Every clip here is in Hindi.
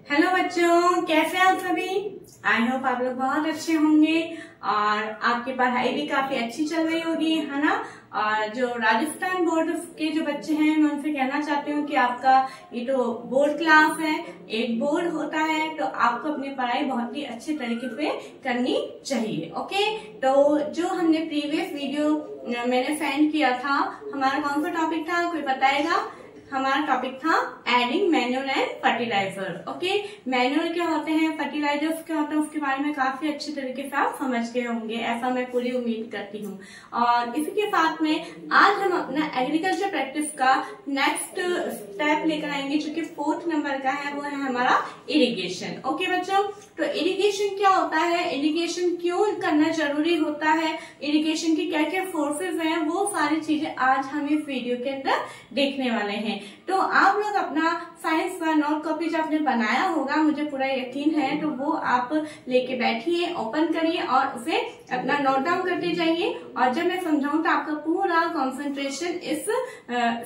हेलो बच्चों, कैसे हैं आप सभी। आई होप आप लोग बहुत अच्छे होंगे और आपकी पढ़ाई भी काफी अच्छी चल रही होगी, है ना। और जो राजस्थान बोर्ड के जो बच्चे हैं, मैं उनसे कहना चाहती हूँ कि आपका ये तो बोर्ड क्लास है, एक बोर्ड होता है, तो आपको अपनी पढ़ाई बहुत ही अच्छे तरीके से करनी चाहिए। ओके, तो जो हमने प्रीवियस वीडियो मैंने सेंड किया था, हमारा कौन सा टॉपिक था, कोई बताएगा। हमारा टॉपिक था adding manual and fertilizer. Okay, manual क्या होते हैं, फर्टिलाइजर्स क्या होते हैं, उसके बारे में काफी अच्छे तरीके से आप समझ गए होंगे, ऐसा मैं पूरी उम्मीद करती हूँ। और इसी के साथ में आज हम अपना एग्रीकल्चर प्रैक्टिस का नेक्स्ट स्टेप लेकर आएंगे, जो कि 4th नंबर का है, वो है हमारा इरिगेशन। ओके बच्चों, तो इरिगेशन क्या होता है, इरिगेशन क्यों करना जरूरी होता है, इरिगेशन की क्या क्या फोर्सेज हैं, वो सारी चीजें आज हम इस वीडियो के अंदर देखने वाले हैं। तो आप लोग अपना साइंस का नोट कॉपी जो आपने बनाया होगा, मुझे पूरा यकीन है, तो वो आप लेके बैठिए, ओपन करिए और उसे अपना नोट डाउन करते जाइए। और जब मैं समझाऊं तो आपका पूरा कंसंट्रेशन इस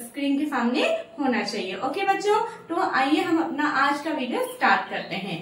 स्क्रीन के सामने होना चाहिए। ओके बच्चों, तो आइए हम अपना आज का वीडियो स्टार्ट करते हैं।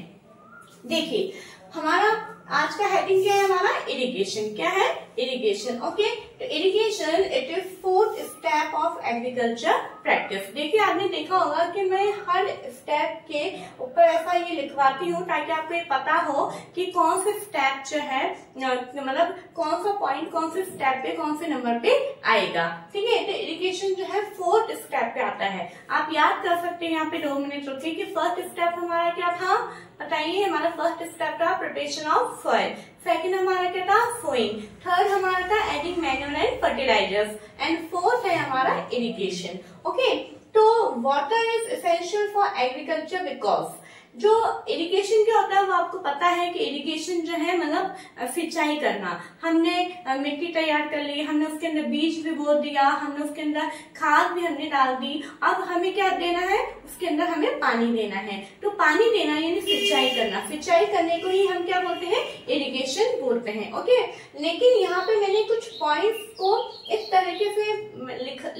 देखिए, हमारा आज का हेडिंग क्या है, हमारा इरिगेशन। क्या है, इरिगेशन। ओके, तो irrigation it is 4th step of agriculture practice. देखिए, आपने देखा होगा कि मैं हर स्टेप के ऊपर ऐसा ये लिखवाती हूँ ताकि आपको ये पता हो कि कौन से स्टेप जो है, मतलब कौन सा पॉइंट कौन से स्टेप पे कौन से नंबर पे आएगा। ठीक है, तो इरिगेशन जो है 4th स्टेप पे आता है। आप याद कर सकते हैं यहाँ पे 2 मिनट रुकिए कि फर्स्ट स्टेप हमारा क्या था, बताइए। हमारा फर्स्ट स्टेप था प्रिपरेशन ऑफ सॉइल, सेकंड हमारा क्या था, सोइंग, थर्ड हमारा था adding manual and fertilizers, and 4th है हमारा इरिगेशन। ओके, तो water is essential for agriculture because जो इरिगेशन क्या होता है वो आपको पता है कि इरिगेशन जो है मतलब सिंचाई करना। हमने मिट्टी तैयार कर ली, हमने उसके अंदर बीज भी बो दिया, हमने उसके अंदर खाद भी हमने डाल दी, अब हमें क्या देना है, उसके अंदर हमें पानी देना है। तो पानी देना यानी सिंचाई करना, सिंचाई करने को ही हम क्या बोलते हैं, इरिगेशन बोलते हैं। ओके, लेकिन यहाँ पे मैंने कुछ पॉइंट्स को इस तरीके से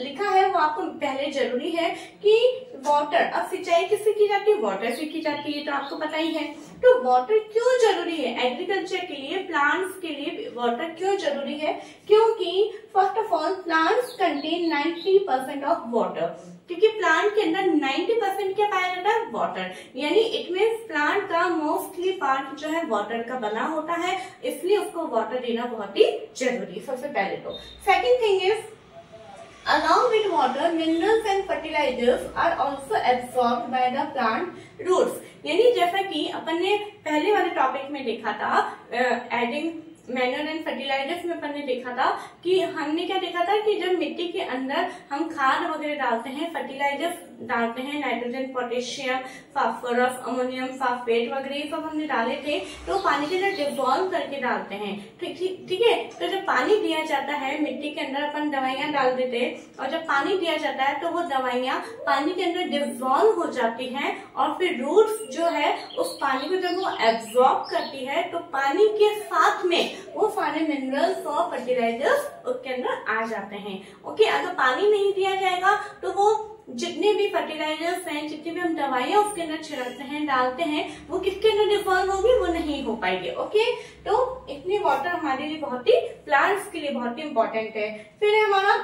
लिखा है, वो आपको पहले जरूरी है कि वाटर, अब सिंचाई किससे की जाती है, वाटर से की जाती है, तो आपको पता ही है। तो वाटर क्यों जरूरी है एग्रीकल्चर के लिए, प्लांट्स के लिए वाटर क्यों जरूरी है, क्योंकि first of all plants contain 90% of water, क्योंकि प्लांट के अंदर 90% क्या पाया जाता है, वाटर, यानी इट मीन्स प्लांट का मोस्टली पार्ट जो है वाटर का बना होता है, इसलिए उसको वाटर देना बहुत ही जरूरी है सबसे पहले। तो second thing is along with water, minerals and fertilizers are also absorbed by the plant roots। यानी जैसा कि अपन ने पहले वाले टॉपिक में देखा था, एडिंग मैन्यूअल एंड फर्टिलाइजर्स में अपन ने देखा था कि हमने क्या देखा था कि जब मिट्टी के अंदर हम खाद वगैरह डालते हैं, फर्टिलाइजर्स डालते हैं, nitrogen, potassium, phosphorus, ammonium, phosphate वगैरह ये सब हमने डाले थे, तो पानी के अंदर डिसॉल्व करके डालते हैं। ठीक है, तो जब पानी दिया जाता है मिट्टी के अंदर, अपन दवाइयां डाल देते हैं, और जब पानी दिया जाता है तो वो दवाइयां पानी के अंदर डिसॉल्व हो जाती हैं, और फिर रूट्स जो है उस पानी को जब वो एब्जॉर्ब करती है, तो पानी के साथ में वो सारे मिनरल्स और फर्टिलाइजर्स उसके अंदर आ जाते हैं। ओके, अगर पानी नहीं दिया जाएगा तो वो जितने भी फर्टिलाइजर्स हैं, जितनी भी हम दवाइयां उसके अंदर छिड़कते हैं, डालते हैं, वो किसके अंदर डिसॉल्व होगी, वो नहीं हो पाएगी। ओके, तो इतनी वाटर हमारे लिए बहुत ही, प्लांट्स के लिए बहुत ही इंपॉर्टेंट है। फिर है हमारा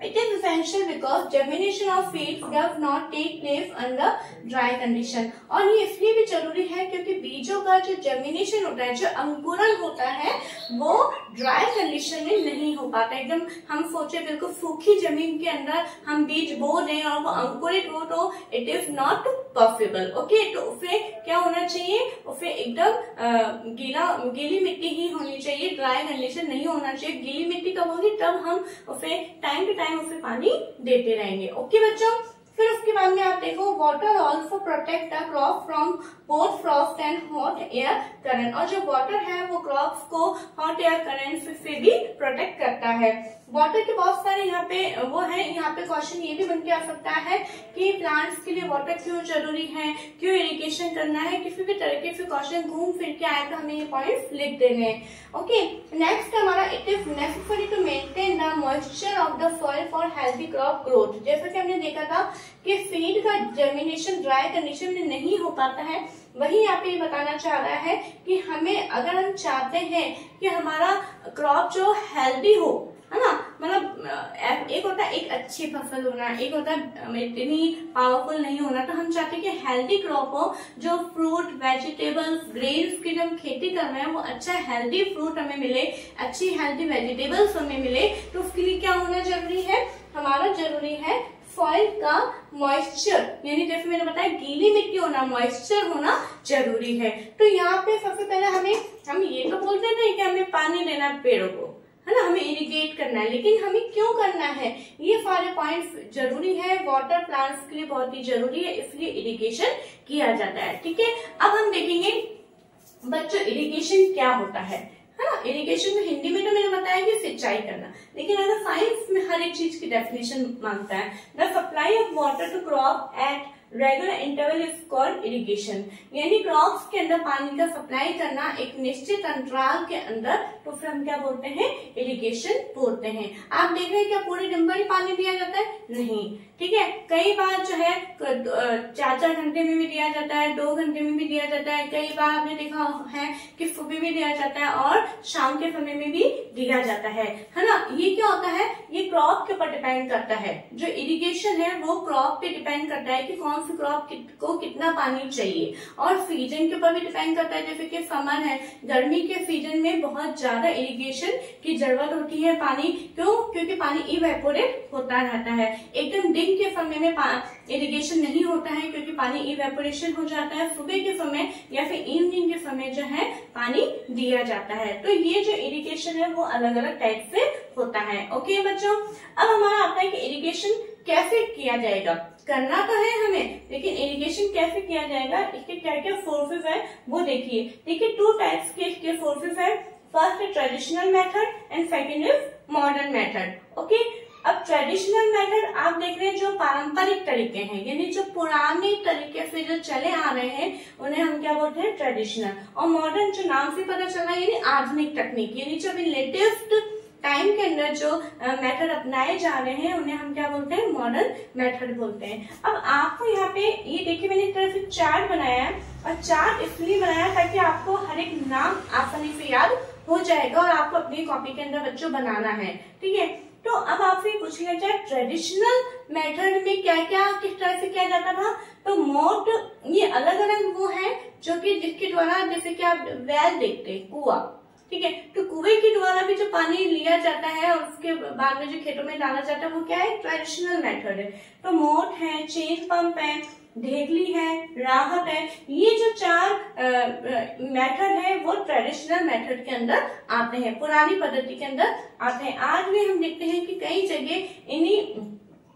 It is essential because germination of seeds does not take place under dry condition। और ये इसलिए भी जरूरी है क्योंकि बीजों का जो जर्मिनेशन होता है, जो अंकुरण होता है, वो ड्राई कंडीशन में नहीं हो पाता। एकदम हम सोचे बिल्कुल सूखी जमीन के अंदर हम बीज बो दें और वो अंकुरित हो, तो it is not possible. Okay, तो उसे क्या होना चाहिए, उसे एकदम गीली मिट्टी ही होनी चाहिए, ड्राई कंडीशन नहीं होना चाहिए। गीली मिट्टी कब होगी, तब हम उसे टाइम टू टाइम उसे पानी देते रहेंगे। ओके बच्चों, फिर उसके बाद में आप देखो, water also protect the crop from both Frost and hot air current. और जो वाटर है वो क्रॉप्स को हॉट एयर करंट से भी प्रोटेक्ट करता है। वाटर के बहुत सारे यहाँ पे वो है, यहाँ पे क्वेश्चन ये भी बन के आ सकता है कि प्लांट्स के लिए वाटर क्यों जरूरी है, क्यों इरिगेशन करना है, किसी भी तरीके से क्वेश्चन घूम फिर के आए तो हमें ये पॉइंट्स लिख देने हैं। ओके, नेक्स्ट हमारा it is necessary to maintain the moisture of the soil for healthy crop growth. जैसा कि हमने देखा था कि सीड का जिनका जर्मिनेशन ड्राई कंडीशन में नहीं हो पाता है, वही यहाँ पे बताना चाह रहा है कि हमें, अगर हम चाहते हैं कि हमारा क्रॉप जो हेल्दी हो, है ना, मतलब एक होता है एक अच्छी फसल होना, एक होता है इतनी पावरफुल नहीं होना। तो हम चाहते हैं कि हेल्दी क्रॉप हो, जो फ्रूट, वेजिटेबल्स, ग्रेन्स की जब खेती कर रहे हैं वो अच्छा हेल्दी फ्रूट हमें मिले, अच्छी हेल्दी वेजिटेबल्स हमें मिले। तो उसके लिए क्या होना जरूरी है, हमारा जरूरी है सॉइल का मॉइस्चर, यानी जैसे मैंने बताया गीली मिट्टी होना, मॉइस्चर होना जरूरी है। तो यहाँ पे सबसे पहले हम ये तो बोलते थे कि हमें पानी देना पेड़ों को, है ना, हमें इरिगेट करना है, लेकिन हमें क्यों करना है, ये सारे पॉइंट्स जरूरी है। वाटर प्लांट्स के लिए बहुत ही जरूरी है, इसलिए इरिगेशन किया जाता है। ठीक है, अब हम देखेंगे बच्चों इरिगेशन क्या होता है ना। इरिगेशन में हिंदी में तो मैंने बताया कि सिंचाई करना, लेकिन अगर साइंस में हर एक चीज की डेफिनेशन मांगता है। The supply of water to crop at regular interval is called irrigation, यानी क्रॉप्स के अंदर पानी का सप्लाई करना एक निश्चित अंतराल के अंदर, तो फिर हम क्या बोलते हैं, इरिगेशन बोलते हैं। आप देख रहे हैं क्या पूरे दिन भर पानी दिया जाता है, नहीं, ठीक है, कई बार जो है 4-4 घंटे में भी दिया जाता है, 2 घंटे में भी दिया जाता है, कई बार आपने देखा है कि सुबह भी दिया जाता है और शाम के समय में भी दिया जाता है ना। ये क्या होता है, ये क्रॉप के ऊपर डिपेंड करता है। जो इरिगेशन है वो क्रॉप पे डिपेंड करता है कि कौन सी क्रॉप को कितना पानी चाहिए, और सीजन के ऊपर भी डिपेंड करता है। जैसे कि समर है, गर्मी के सीजन में बहुत ज्यादा इरिगेशन की जरूरत होती है पानी, क्यों, क्योंकि पानी इवेपोरेट होता रहता है। एकदम दिन के समय में इरिगेशन नहीं होता है, क्योंकि पानी इवेपोरेशन हो जाता है। सुबह के समय या फिर इवनिंग के समय जो है पानी दिया जाता है। तो ये जो इरिगेशन है वो अलग अलग टाइप से होता है। ओके बच्चों, अब हमारा आता है कि इरिगेशन कैसे किया जाएगा, करना तो है हमें, लेकिन इरिगेशन कैसे किया जाएगा, इसके क्या क्या सोर्सेज है वो देखिए। देखिए 2 टाइप्स के इसके सोर्सेज है। फर्स्ट है traditional method and second is modern method. Okay, अब ट्रेडिशनल मेथड आप देख रहे हैं जो पारंपरिक तरीके हैं, यानी जो पुराने तरीके से जो चले आ रहे हैं उन्हें हम क्या बोलते हैं, ट्रेडिशनल। और मॉडर्न जो नाम से पता चला यानी आधुनिक तकनीक, यानी जो अभी लेटेस्ट टाइम के अंदर जो मेथड अपनाए जा रहे हैं उन्हें हम क्या बोलते हैं, मॉडर्न मेथड बोलते हैं। अब आपको यहाँ पे ये देखिए मैंने एक तरह से चार्ट बनाया है, और चार्ट इसलिए बनाया ताकि आपको हर एक नाम आसानी से याद हो जाएगा और आपको अपनी कॉपी के अंदर बच्चों बनाना है। ठीक है, तो अब आपसे पूछेगा जाए ट्रेडिशनल मेथड में क्या क्या किस तरह से किया जाता था। तो मोट ये अलग अलग वो है जो कि जिसके द्वारा, जैसे कि आप वेल देखते हैं, कुआं, ठीक है, तो कुएं के द्वारा भी जो पानी लिया जाता है और उसके बाद में जो खेतों में डाला जाता है वो क्या है, ट्रेडिशनल मेथड है। तो मोट है, चेन पंप है, ढेगली है, राहत है, ये जो 4 मेथड है वो ट्रेडिशनल मेथड के अंदर आते हैं, पुरानी पद्धति के अंदर आते हैं। आज भी हम देखते हैं कि कई जगह इन्हीं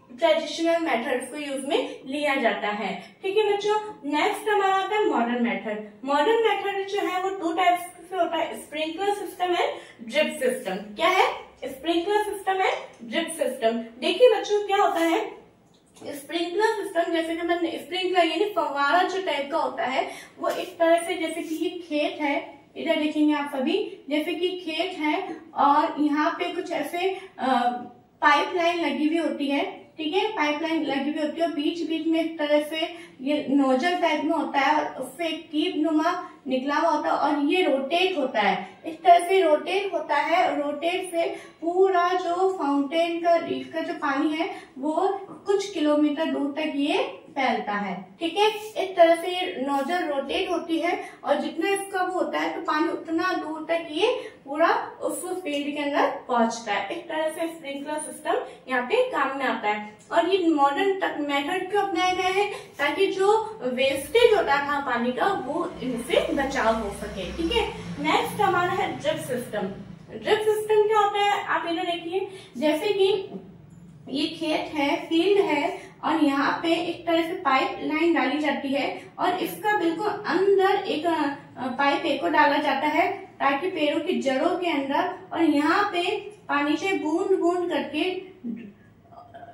ट्रेडिशनल मेथड्स को यूज में लिया जाता है। ठीक है बच्चों, नेक्स्ट हमारा आता है मॉडर्न मेथड। मॉडर्न मेथड जो है वो 2 टाइप्स से होता है, sprinkler system and drip system. क्या है, sprinkler system and drip system. देखिए बच्चों क्या होता है, स्प्रिंकलर सिस्टम, जैसे कि मैंने स्प्रिंकलर यानी फव्वारा जो टाइप का होता है वो इस तरह से, जैसे कि ये खेत है, इधर देखेंगे आप सभी, जैसे कि खेत है और यहाँ पे कुछ ऐसे पाइपलाइन लगी हुई होती है, ठीक है, पाइपलाइन लगी हुई होती है, बीच बीच में इस तरह से ये नोजल टाइप में होता है और उससे एक कीप नुमा निकला हुआ होता है और ये रोटेट होता है, इस तरह से रोटेट होता है। रोटेट से पूरा जो फाउंटेन का इसका जो पानी है वो कुछ किलोमीटर दूर तक ये फैलता है। ठीक है, इस तरह से ये नोजल रोटेट होती है और जितना इसका वो होता है तो पानी उतना दूर तक ये पूरा उस फील्ड के अंदर पहुंचता है। इस तरह से स्प्रिंकलर सिस्टम यहाँ पे काम में आता है। और ये मॉडर्न मेथड क्यों अपनाए गए हैं, ताकि जो वेस्टेज होता था पानी का वो इनसे बचाव हो सके। ठीक है, नेक्स्ट हमारा है ड्रिप सिस्टम। ड्रिप सिस्टम क्या होता है, आप इधर देखिए, जैसे कि ये खेत है, फील्ड है और यहाँ पे एक तरह से पाइप लाइन डाली जाती है और इसका बिल्कुल अंदर एक पाइप एक को डाला जाता है ताकि पेड़ों की जड़ों के अंदर, और यहाँ पे पानी से बूंद बूंद करके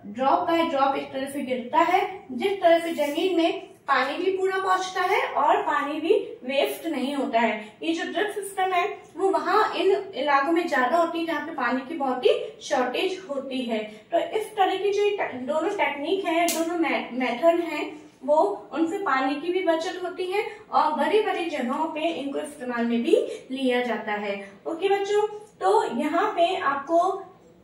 ड्रॉप बाय ड्रॉप इस तरह से गिरता है, जिस तरह से जमीन में पानी भी पूरा पहुंचता है और पानी भी वेस्ट नहीं होता है। ये जो ड्रिप सिस्टम है वो वहाँ इन इलाकों में ज्यादा होती है जहाँ पे पानी की बहुत ही शॉर्टेज होती है। तो इस तरह की जो दोनों टेक्निक है, दोनों मेथड है, वो उनसे पानी की भी बचत होती है और बड़ी बड़ी जगहों पे इनको इस्तेमाल में भी लिया जाता है। ओके बच्चों, तो यहाँ पे आपको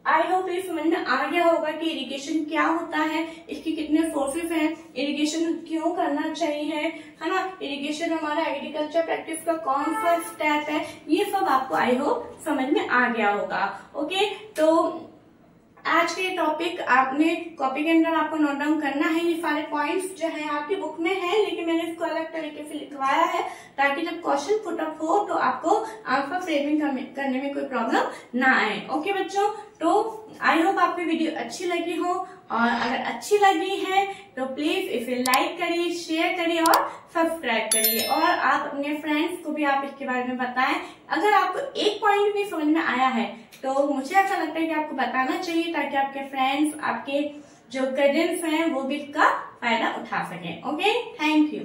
आई होप ये समझ में आ गया होगा कि इरिगेशन क्या होता है, इसके कितने सोर्सेस हैं, इरिगेशन क्यों करना चाहिए, है ना, इरिगेशन हमारा एग्रीकल्चर प्रैक्टिस का कौन सा स्टेप है, ये सब आपको आई होप समझ में आ गया होगा। ओके, तो आज के टॉपिक आपने कॉपी के अंदर आपको नोट डाउन करना है। ये सारे पॉइंट्स जो है आपकी बुक में है, लेकिन मैंने इसको अलग तरीके से लिखवाया है ताकि जब क्वेश्चन पुट अप हो तो आपको आंसर फ्रेमिंग करने में कोई प्रॉब्लम ना आए। ओके बच्चों, तो आई होप आपकी वीडियो अच्छी लगी हो, और अगर अच्छी लगी है तो प्लीज इसे लाइक करिए, शेयर करिए और सब्सक्राइब करिए, और आप अपने फ्रेंड्स को भी आप इसके बारे में बताएं। अगर आपको एक पॉइंट भी समझ में आया है तो मुझे ऐसा लगता है कि आपको बताना चाहिए ताकि आपके फ्रेंड्स, आपके जो कजिन्स हैं वो भी इसका फायदा उठा सकें। Okay, thank you.